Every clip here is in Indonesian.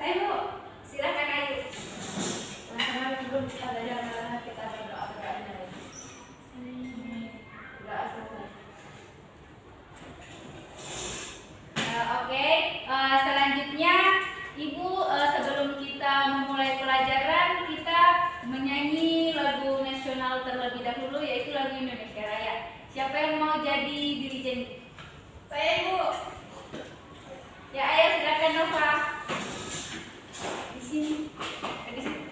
Ayo Bu, silakan ayo. Nah, sebelum kita belajar kita berdoa dulu. Doa selesai. Oke, selanjutnya Ibu sebelum kita memulai pelajaran kita menyanyi lagu nasional terlebih dahulu yaitu lagu Indonesia Raya. Siapa yang mau jadi dirijen? Saya Ibu. Ya ayo silakan Nova. Di sini. Di sini.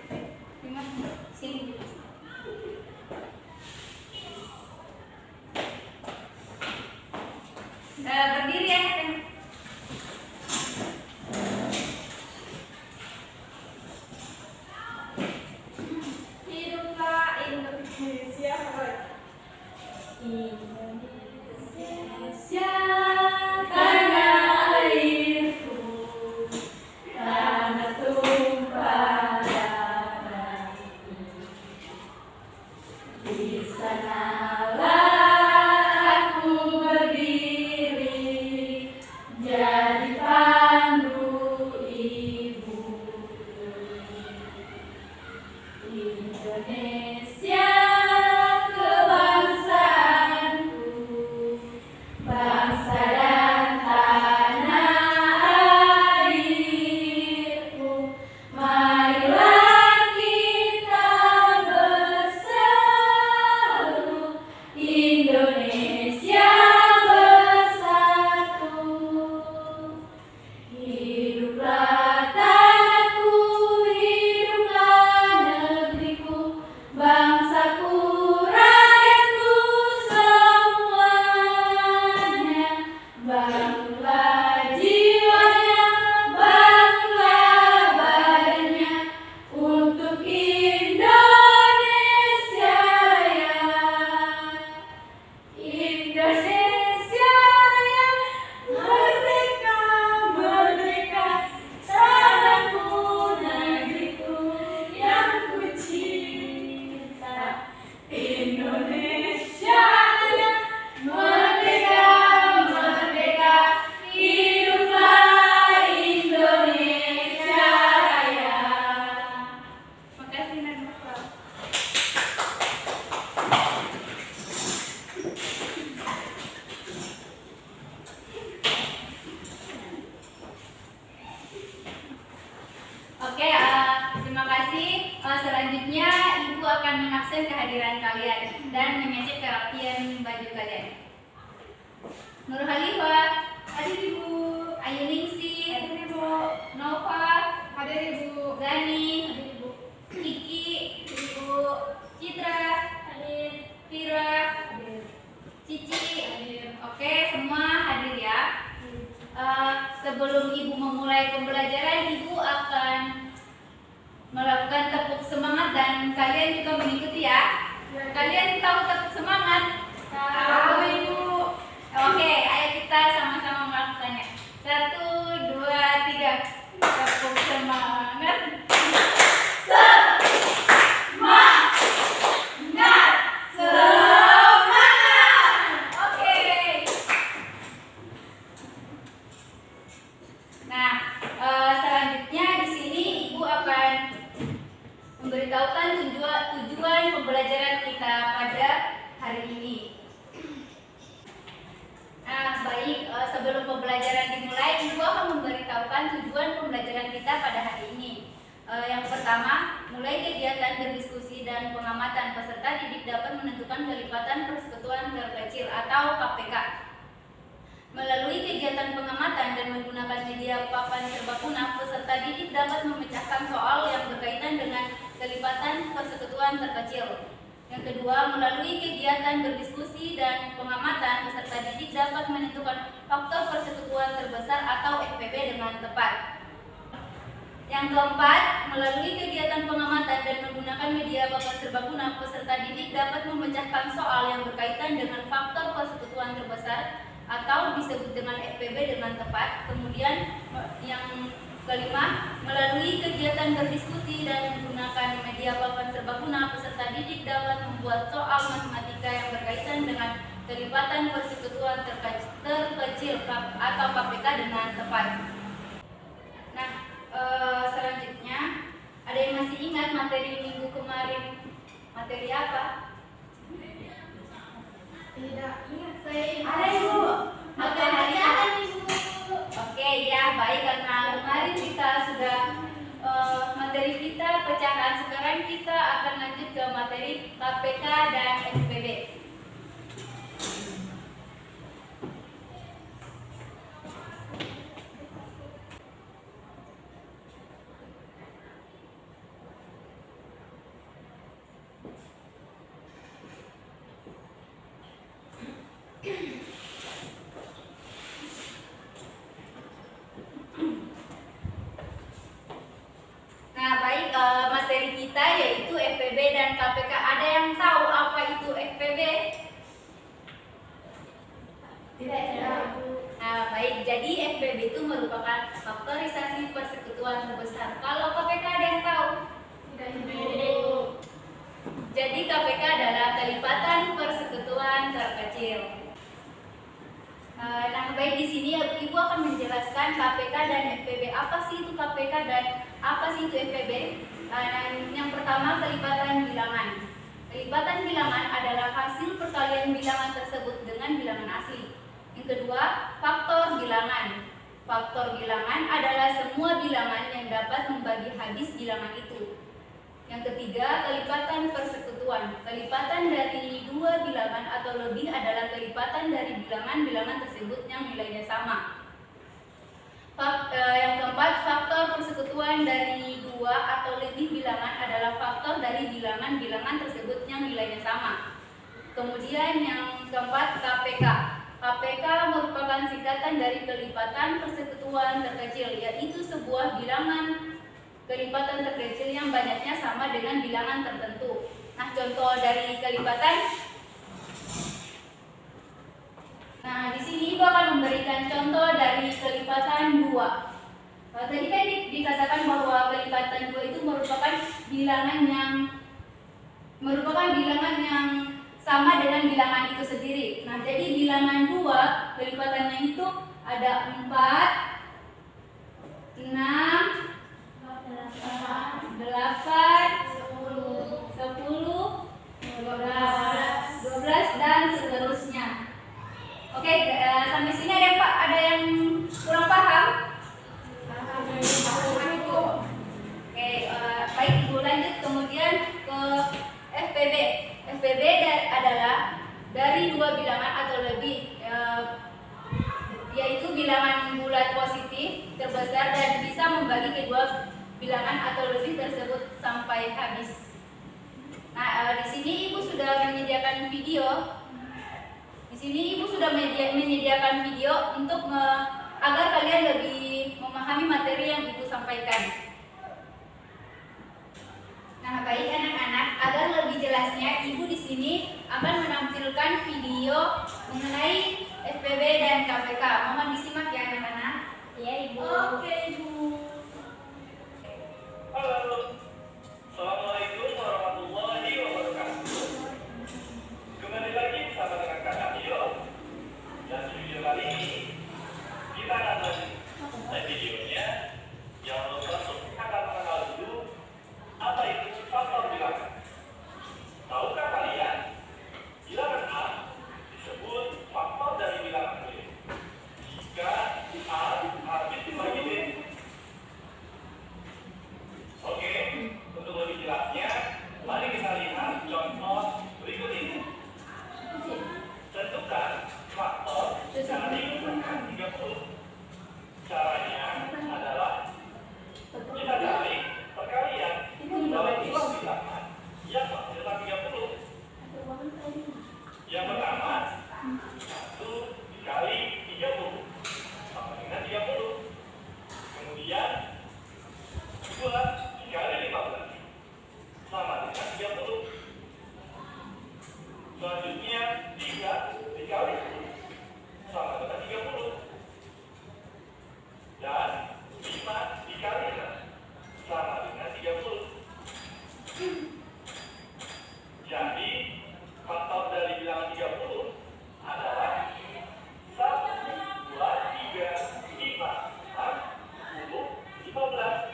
Di mana? Sini. Berdiri ya. Hiduplah Indonesia. Indonesia tanah airku, tanah tumpah darahku. Di sanalah aku berdiri, jadi pandu ibu. Indonesia kebangsaanku, bangsa dan tanah airku. Marilah kita bersatu, Indonesia bersatu. Hiduplah tanahku, hiduplah negeriku, bangsaku, rakyatku semuanya. Bangunlah jiwanya, bangunlah badannya untuk Indonesia Raya. Indonesia Raya, merdeka, merdeka, tanahku, negeriku yang ku cinta. Indonesia Raya, merdeka, merdeka, hiduplah Indonesia Raya. Makasih Nanda. Oke, terima kasih. Selanjutnya Ibu akan mengabsen kehadiran kalian dan mengecek kerapian baju kalian. Nur Halifah, hadir Ibu. Ayu Ningsi, hadir Ibu. Nova, hadir Ibu. Gani, hadir Ibu. Kiki, Ibu. Citra, hadir. Vira, hadir. Cici, hadir. Oke, semua hadir ya. Sebelum Ibu memulai pembelajaran, Ibu akan melakukan tepuk semangat dan kalian juga mengikuti ya. Kalian tahu tepuk semangat? Tahu Ibu. Oke, ayo kita sama-sama melakukannya. 1, 2, 3. Tepuk semangat. Semangat. Semangat. Oke. Nah, selanjutnya di sini Ibu akan memberitahukan tujuan pembelajaran kita pada hari ini. Nah, baik, sebelum pembelajaran dimulai, Ibu akan memberitahukan tujuan pembelajaran kita pada hari ini. Yang pertama, mulai kegiatan berdiskusi dan pengamatan. Peserta didik dapat menentukan kelipatan persekutuan terkecil atau KPK. Melalui kegiatan pengamatan dan menggunakan media papan serbaguna, peserta didik dapat memecahkan soal yang berkaitan dengan kelipatan persekutuan terkecil. Yang kedua, melalui kegiatan berdiskusi dan pengamatan, peserta didik dapat menentukan faktor persekutuan terbesar atau FPB dengan tepat. Yang keempat, melalui kegiatan pengamatan dan menggunakan media papan serbaguna, peserta didik dapat memecahkan soal yang berkaitan dengan faktor persekutuan terbesar atau disebut dengan FPB dengan tepat. Kemudian yang kelima, melalui kegiatan berdiskusi dan menggunakan media papan serbaguna, peserta didik dapat membuat soal matematika yang berkaitan dengan kelipatan persekutuan terkecil atau KPK dengan tepat. Nah, Selanjutnya, ada yang masih ingat materi minggu kemarin? Materi apa? Tidak ingat saya. Ada Ibu. Materi apa Ibu? Oke ya, baik, karena kemarin kita sudah materi kita pecahan. Sekarang kita akan lanjut ke materi KPK dan FPB. Nah, baik, materi kita yaitu FPB dan KPK. Ada yang tahu apa itu FPB? Tidak. Nah, baik, jadi FPB itu merupakan faktorisasi persekutuan terbesar. Kalau KPK ada yang tahu? Tidak. Jadi KPK adalah kelipatan persekutuan terkecil. Nah, baik, di sini Ibu akan menjelaskan KPK dan FPB. Apa sih itu KPK dan apa sih itu FPB? Yang pertama, kelipatan bilangan. Kelipatan bilangan adalah hasil perkalian bilangan tersebut dengan bilangan asli. Yang kedua, faktor bilangan. Faktor bilangan adalah semua bilangan yang dapat membagi habis bilangan itu. Yang ketiga, kelipatan persekutuan. Kelipatan dari dua bilangan atau lebih adalah kelipatan dari bilangan-bilangan tersebut yang nilainya sama. Yang keempat, faktor persekutuan dari dua atau lebih bilangan adalah faktor dari bilangan-bilangan tersebut yang nilainya sama. Kemudian yang keempat, KPK. KPK merupakan singkatan dari kelipatan persekutuan terkecil, yaitu sebuah bilangan kelipatan terkecil yang banyaknya sama dengan bilangan tertentu. Nah, contoh dari kelipatan. Nah, di sini Ibu akan memberikan contoh dari kelipatan 2. Tadi kan dikatakan bahwa kelipatan 2 itu merupakan bilangan yang sama dengan bilangan itu sendiri. Nah, jadi bilangan 2 kelipatannya itu ada 4, 6, 8, 10, 12 dan seterusnya. Oke, sampai sini ada yang kurang paham? Oke, baik, Ibu lanjut kemudian ke FPB. FPB adalah dari dua bilangan atau lebih, yaitu bilangan bulat positif terbesar dan bisa membagi kedua bilangan atau lebih tersebut sampai habis. Nah, di sini Ibu sudah menyediakan video. Di sini Ibu sudah menyediakan video untuk agar kalian lebih memahami materi yang Ibu sampaikan. Nah, baik anak-anak, agar lebih jelasnya Ibu di sini akan menampilkan video mengenai FPB dan KPK. Mohon disimak ya anak-anak. Ya, Ibu. Oke, Ibu. Halo, Assalamualaikum warahmatullahi wabarakatuh. Kembali lagi bersama dengan Kakak Tio. Dan video kali ini kita akan lanjut videonya. Jangan lupa kita akan mengenal dulu apa itu faktor bilangan. Tahukah kalian bilangan A disebut faktor dari bilangan B jika A habis dibagi B? Oke, untuk lebih jelasnya, mari kita lihat contoh berikut ini. Tentukan faktor dari angka 30. Caranya adalah kita cari perkalian dalam dua bilangan yang menghasilkan 30. Yang pertama, 1 dikali 30 sama dengan 30. Kemudian 2 dikali 15 sama dengan 30. Selanjutnya 3 dikali 10 sama dengan 30. Dan 5 dikali 6 sama dengan 30. Jadi faktor dari bilangan 30 adalah 1, 2, 3, 5, 6, 10, 15.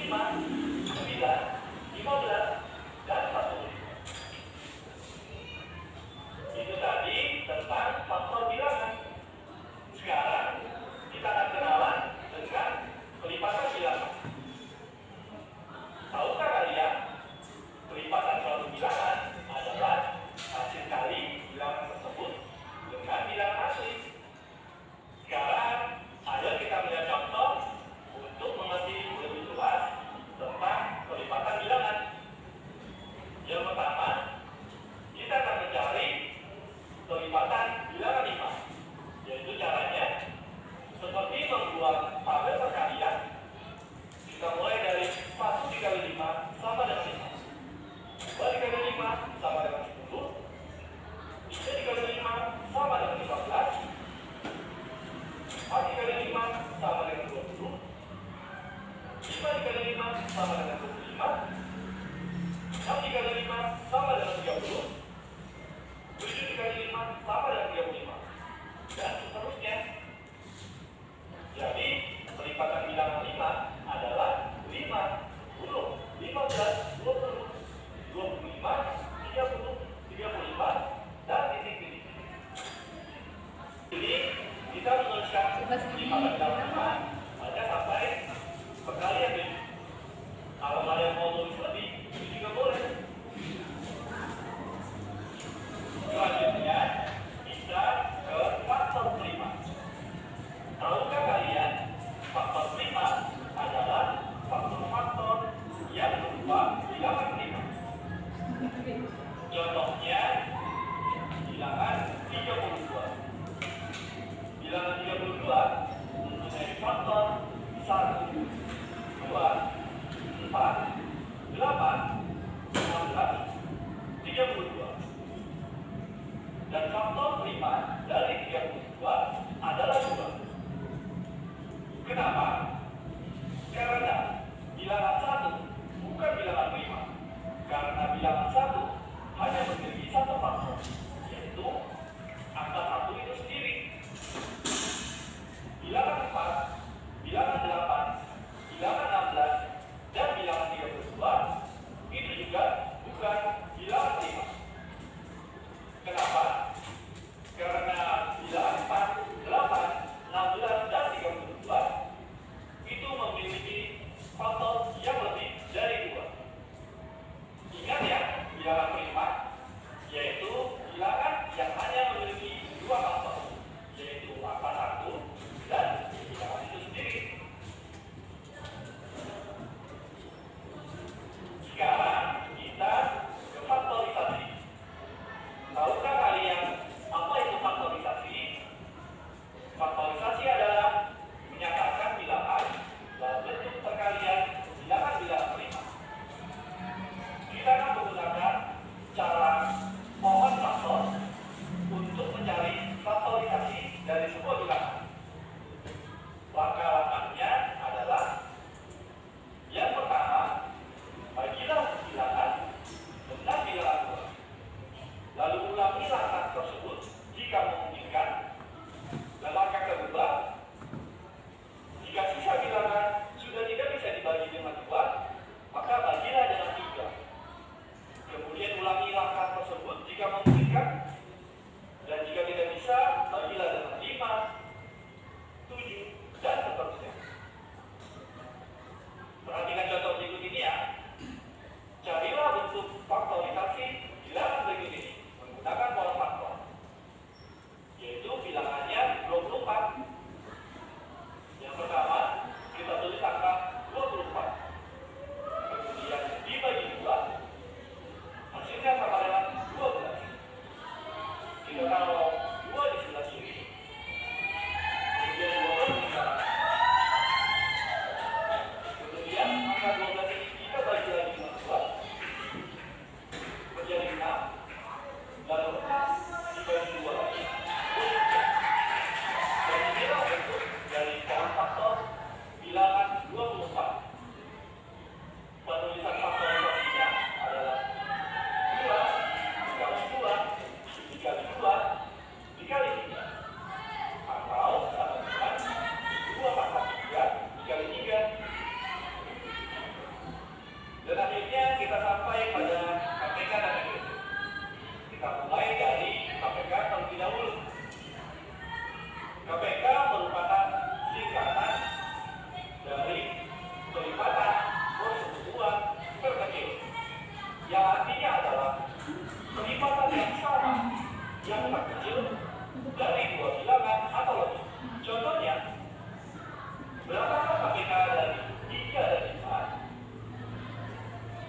9, 15, dan 40. Itu tadi tentang faktor bilangan. Sekarang kita akan kenalan dengan pelipatan bilangan. Tahukah kalian, pelipatan suatu bilangan adalah hasil kali bilangan tersebut dengan bilangan asli. Sekarang, ayo kita melihat contoh untuk mengerti lebih jelas tentang pelipatan bilangan. Yang pertama, kita akan mencari pelipatan bilangan 5, yaitu caranya seperti membuat tabel perkalian. Kita mulai dari 1 dikali 5 sama dengan 5, 2 dikali 5 sama dengan 10, 3 dikali 5 sama dengan 15, 4 dikali 5 sama dengan 20, 5 dikali 5 sama dengan 25, 6 dikali 5 sama dengan 30, 7 dikali 5 sama dengan 35, dan seterusnya. Jadi, pelipatan bilangan 5 adalah 5, 10, 15, 20, 25, 30, 35, dan titik-titik. Jadi, kita menuliskan pelipatan bilangan 5 hanya sampai perkalian 7. Kalau kalian mau tulis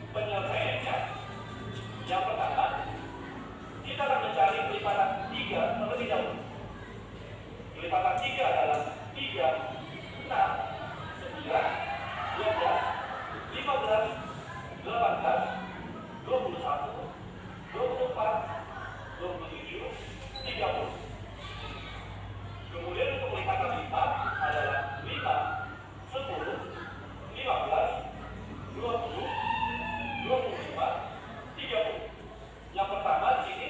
Penyelesaiannya, yang pertama, kita akan mencari kelipatan 3 terlebih dahulu. Kelipatan 3 adalah 3, 6, 9, 12, 15, 18, 21, 24, 27, 30. Kemudian untuk kelipatan 5 adalah 5, 10, 15, 20, 25, 30. Yang pertama di sini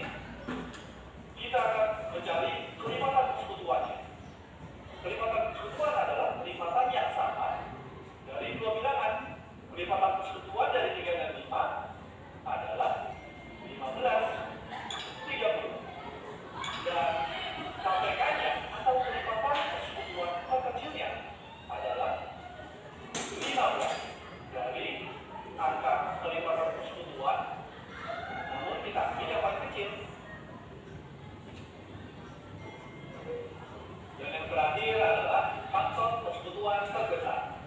kita akan mencari kelipatan persekutuannya. Kelipatan persekutuan adalah kelipatan yang sama dari dua bilangan. Kelipatan persekutuan dari 3 dan 5 adalah 15, 30. Dan KPK-nya atau kelipatan persekutuan terkecilnya adalah 15 dari angka kelipatan persekutuan, namun kita ambil yang paling kecil. Dan yang terakhir adalah faktor persekutuan terbesar.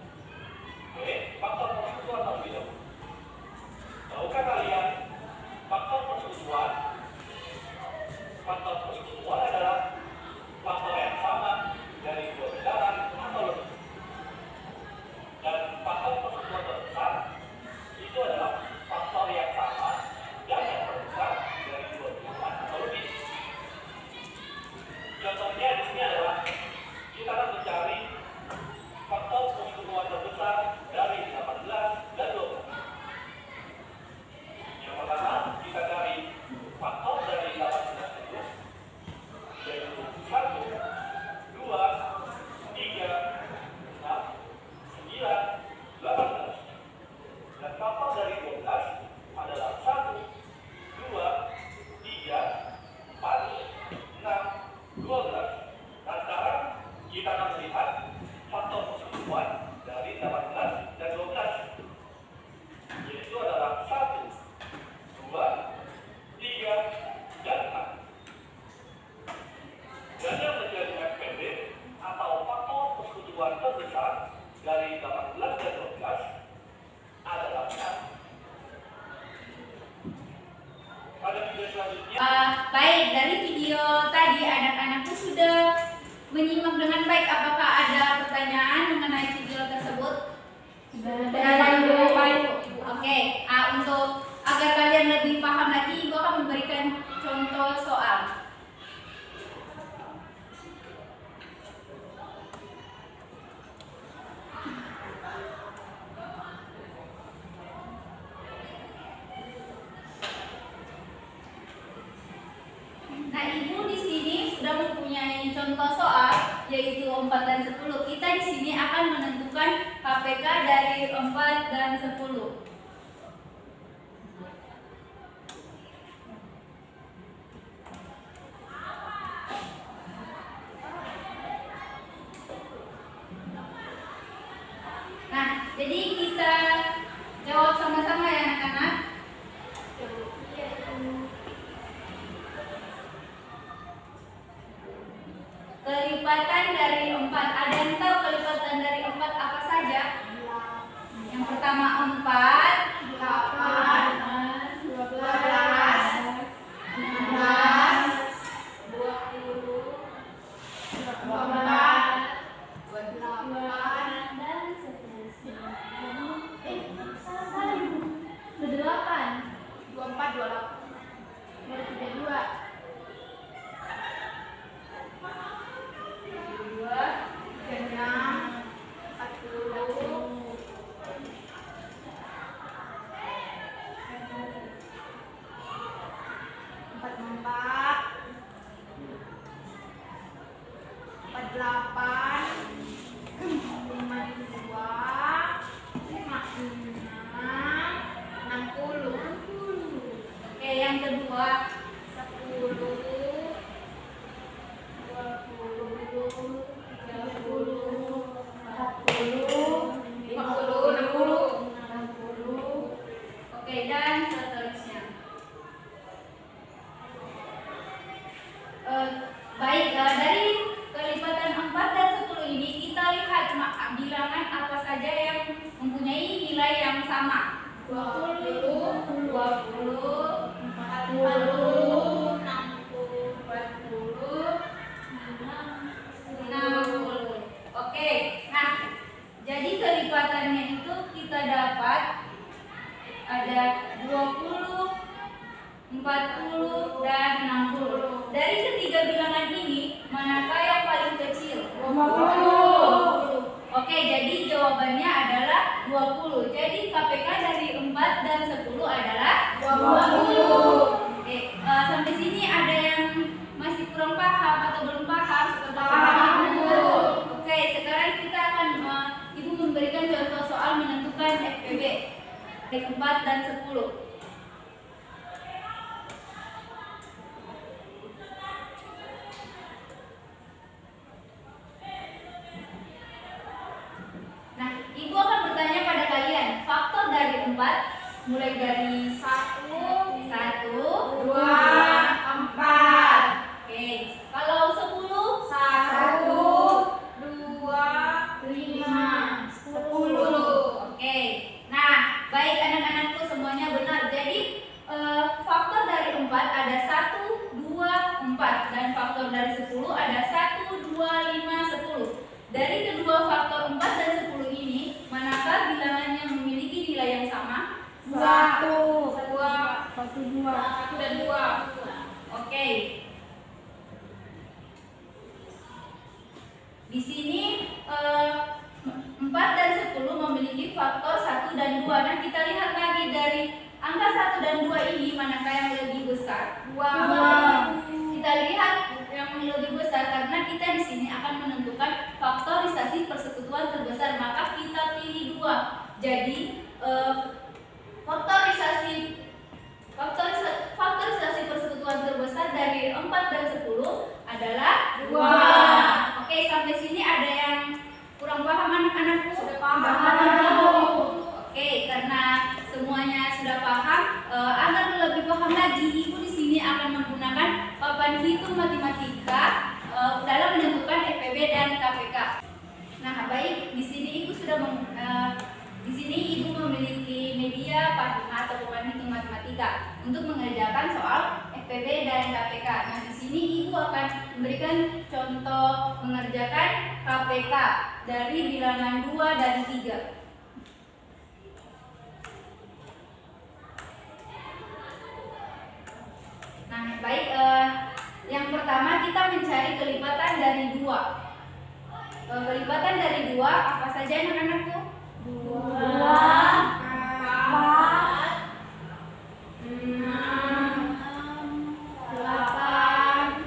Oke, faktor persekutuan terlebih dahulu. Tahukah kalian faktor persekutuan? Faktor persekutuan adalah faktor yang sama dari dua bilangan atau lebih. Dan faktor persekutuan terbesar itu adalah faktor yang sama dan yang terbesar dari dua bilangan atau lebih. Contohnya di sini adalah kita akan mencari faktor persekutuan terbesar dari 18 dan 12. Yang pertama, kita cari faktor dari 18 itu, yaitu 1, 2, 3, 6, 9, 18. Dan faktor dari 12 adalah 1, 2, 3, 4, 6, 12. Nah sekarang kita akan melihat faktor persekutuan dari 18 dan 12, yaitu adalah 1, 2, 3, dan 6. Dan yang menjadi FPB atau faktor persekutuan terbesar dari 18 dan 12 adalah 6. Pada video selanjutnya. Baik, dari video tadi anak-anakku sudah menyimak dengan baik. Apakah ada pertanyaan mengenai video tersebut? Oke, untuk agar kalian lebih paham lagi, Ibu akan memberikan contoh soal. Nah, Ibu di sini sudah mempunyai contoh soal yaitu 4 dan 10. Kita di sini akan menentukan KPK dari 4 dan 10. Nah, jadi kita jawab sama-sama ya anak-anak. Kelipatan dari 4. Ada yang tahu kelipatan dari 4 apa saja? Yang pertama 4, Oke, nah jadi kelipatannya itu kita dapat ada 20, 40, dan 60. Dari ketiga bilangan ini, manakah yang paling kecil? 20. Oke, jadi jawabannya adalah 20. Jadi KPK dari 4 dan 10 adalah 20. Oke, sampai sini ada yang masih kurang paham atau belum paham? Paham, Bu. Oke, sekarang kita akan Ibu memberikan contoh soal menentukan FPB dari 4 dan 10. Nah, Ibu akan bertanya pada kalian, faktor dari 4 mulai dari 1, 2, 4. Oke, kalau 10, 1, 2, 5, 10. Oke. Nah, baik anak-anakku semuanya benar. Jadi faktor dari 4 ada 1, 2, 4 dan faktor dari 10 ada 1, 2, 5, 10. Dari kedua faktor 4 dan 10 ini, manakah bilangan yang memiliki nilai yang sama? 1, 2, dan 2. Oke. Di sini 4 dan 10 memiliki faktor 1 dan 2. Nah, kita lihat lagi dari angka 1 dan 2 ini manakah yang lebih besar? 2. Kita lihat yang lebih besar karena kita di sini akan menentukan faktorisasi persekutuan terbesar, maka kita pilih 2. Jadi faktorisasi persekutuan terbesar dari 4 dan 10 adalah 2. Oke, sampai sini ada yang kurang paham anak-anakku? Sudah paham. Oke, karena semuanya sudah paham, agar lebih paham lagi, Ibu di sini akan menggunakan papan hitung matematika dalam menentukan FPB dan KPK. Nah, baik, di sini Ibu sudah di sini Ibu memiliki media atau papan hitung matematika untuk mengerjakan soal FPB dan KPK. Nah, di sini Ibu akan memberikan contoh mengerjakan KPK dari bilangan 2 dan 3. Nah, baik, yang pertama kita mencari kelipatan dari 2. Kelipatan dari 2 apa saja anak-anakku? 2, 4, 6, 8,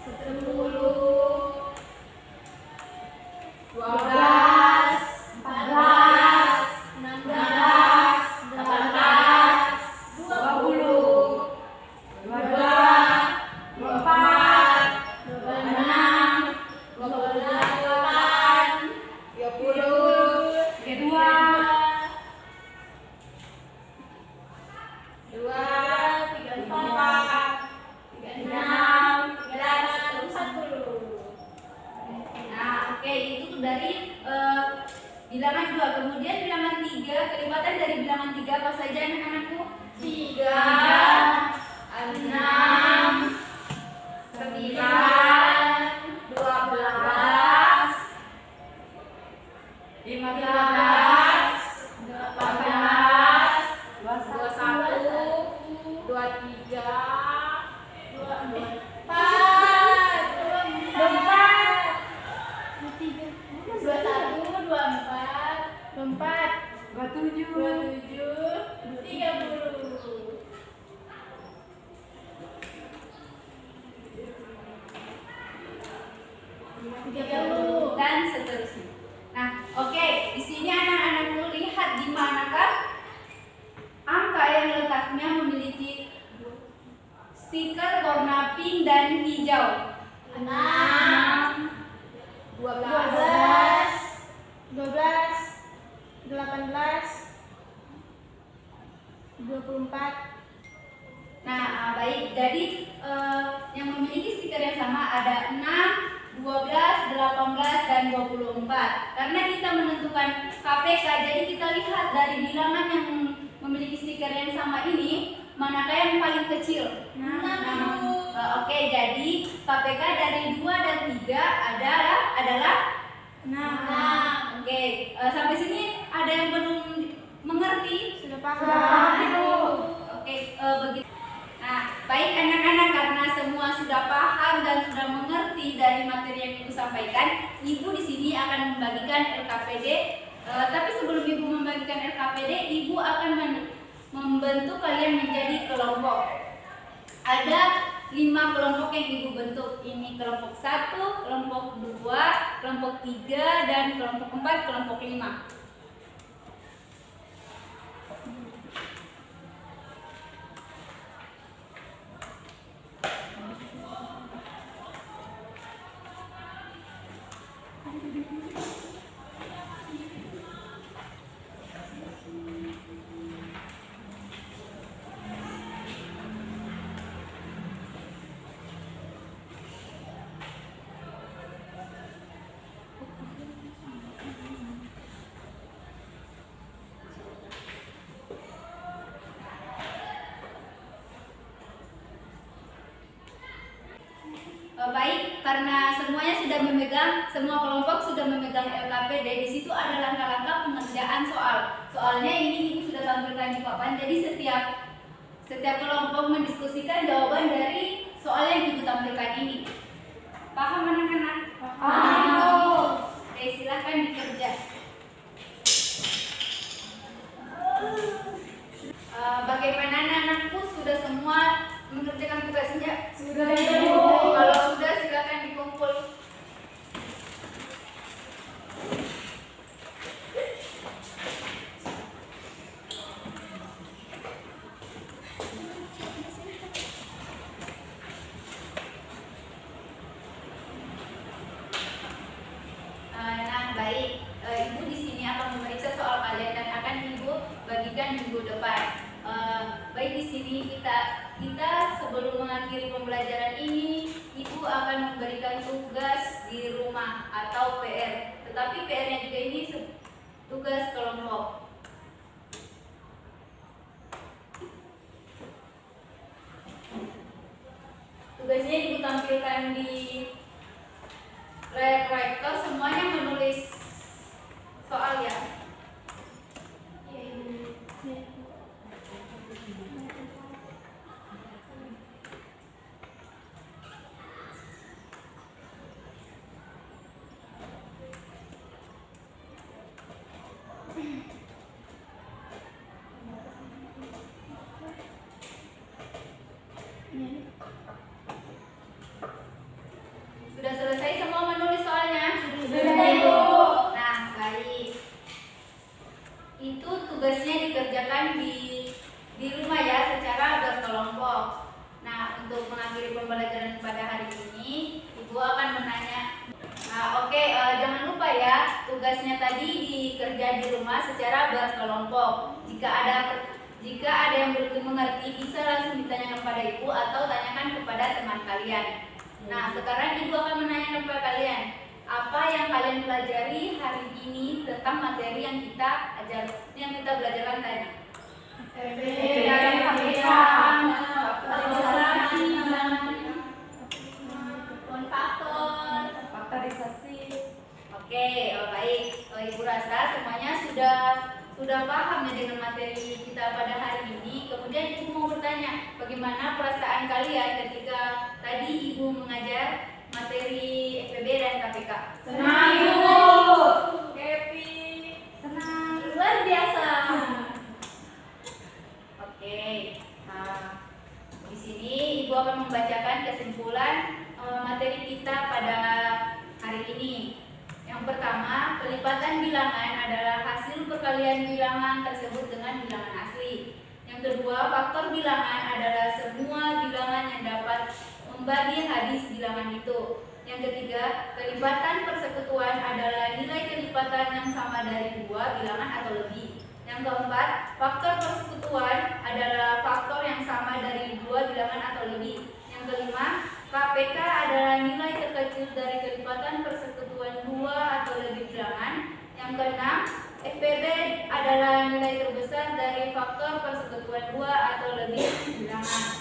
10, 12, 14, 16, 18, 20, 22, 24, 26, 28, 30, 10. Nah, oke, itu dari bilangan 2. Kemudian bilangan 3, kelipatan dari bilangan 3 apa saja anak-anakku? 3, 6, 9, 12, 15, 18, 21, 23, 30. Dan seterusnya. Nah, oke, di sini anak-anakku lihat di manakah angka yang letaknya memiliki stiker warna pink dan hijau. 6, 12, 18, 24. Nah, baik. Jadi yang memiliki stiker yang sama ada 6, 12, 18, dan 24. Karena kita menentukan KPK, jadi kita lihat dari bilangan yang memiliki manakah yang paling kecil? Oke, jadi KPK dari 2 dan 3 adalah 6. Oke, sampai sini ada yang belum mengerti? Sudah paham. Oke, begitu. Nah, baik anak-anak, karena semua sudah paham dan sudah mengerti dari materi yang Ibu sampaikan, Ibu di sini akan membagikan LKPD. Tapi sebelum Ibu membagikan LKPD, Ibu akan membentuk kalian menjadi kelompok. Ada 5 kelompok yang Ibu bentuk. Ini kelompok 1, kelompok 2, kelompok 3, dan kelompok 4, kelompok 5. Baik, karena semua kelompok sudah memegang LKPD, di situ ada langkah-langkah pengerjaan soal. Soalnya ini Ibu sudah tampilkan di papan, jadi setiap kelompok mendiskusikan jawaban dari soal yang Ibu tampilkan ini. Paham anak-anak? Paham. Oke, silahkan dikerja. Bagaimana anak-anakku, sudah semua mengerjakan tugasnya? Sudah. Kalau sudah, silakan dikumpul. Nah, baik. Ibu di sini akan memeriksa soal kalian dan akan Ibu bagikan minggu depan. Baik, di sini kita sebelum mengakhiri pembelajaran ini, Ibu akan memberikan tugas di rumah atau PR. Tetapi PR-nya juga ini tugas kelompok. Tugasnya Ibu tampilkan di layar proyektor, semuanya menulis soal ya. Sudah selesai semua menulis soalnya? Sudah, Ibu. Nah, baik. Itu tugasnya dikerjakan di rumah ya, secara berkelompok. Nah, untuk mengakhiri pembelajaran pada hari ini, Ibu akan menanya. Nah, oke, jangan lupa ya, tugasnya tadi dikerja di rumah secara berkelompok. Jika ada yang belum mengerti, bisa langsung ditanyakan kepada Ibu atau tanyakan kepada teman kalian. Nah, sekarang Ibu akan menanyakan kepada kalian, apa yang kalian pelajari hari ini tentang materi yang kita belajarkan tadi? Faktorisasi. Oke, baik. Ibu rasa semuanya sudah paham ya dengan materi kita pada hari ini. Kemudian Ibu mau bertanya, bagaimana perasaan kalian ketika tadi Ibu mengajar materi FPB dan KPK? Senang, Ibu. Happy. Senang. Luar biasa. Oke. Nah, di sini Ibu akan membacakan kesimpulan materi kita pada hari ini. Yang pertama, pelipatan bilangan adalah hasil perkalian bilangan tersebut dengan bilangan asli. Yang kedua, faktor bilangan adalah semua bilangan yang dapat membagi hadis bilangan itu. Yang ketiga, kelipatan persekutuan adalah nilai kelipatan yang sama dari 2 bilangan atau lebih. Yang keempat, faktor persekutuan adalah faktor yang sama dari 2 bilangan atau lebih. Yang kelima, KPK adalah nilai terkecil dari kelipatan persekutuan 2 atau lebih bilangan. Yang keenam, FPB adalah nilai terbesar dari faktor persekutuan 2 atau lebih terlebih dahulu.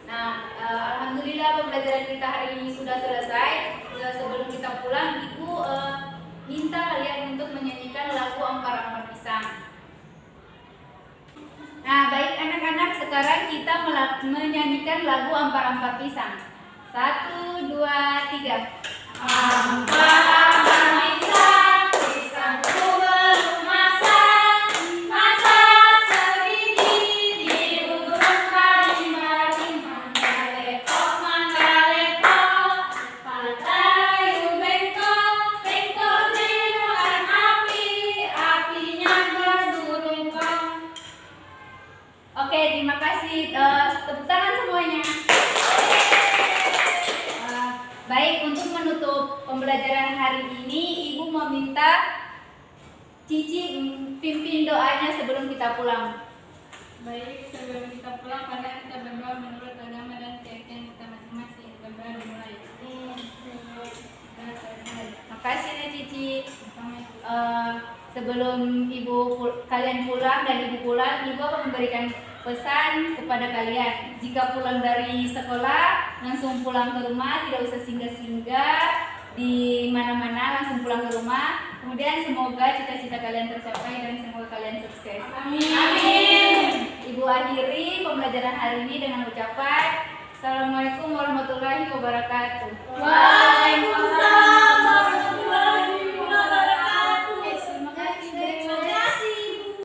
Nah, alhamdulillah pembelajaran kita hari ini sudah selesai. Sebelum kita pulang, Ibu minta kalian untuk menyanyikan lagu Ampar-Ampar Pisang. Nah, baik anak-anak, sekarang kita menyanyikan lagu Ampar-Ampar Pisang. 1, 2, 3. Ampar-ampar pisang, pisangku belum masak, masak segini di urut kalimat, mangga-lepok, patayu bengkok, bengkok dimakan api, apinya bersurungkong. Oke, terima kasih. Tepuk tangan semuanya. Baik, untuk menutup pembelajaran hari ini, Ibu meminta Cici pimpin doanya sebelum kita pulang. Baik, sebelum kita pulang, karena kita berdoa menurut agama dan keyakinan kita masing-masing. Berdoa dimulai. Makasih ya Cici. Sebelum kalian pulang dan Ibu pulang, Ibu akan memberikan pesan kepada kalian. Jika pulang dari sekolah, langsung pulang ke rumah, tidak usah singgah-singgah di mana-mana, langsung pulang ke rumah. Kemudian semoga cita-cita kalian tercapai dan semoga kalian sukses. Amin. Ibu akhiri pembelajaran hari ini dengan ucapan Assalamualaikum warahmatullahi wabarakatuh. Waalaikumsalam.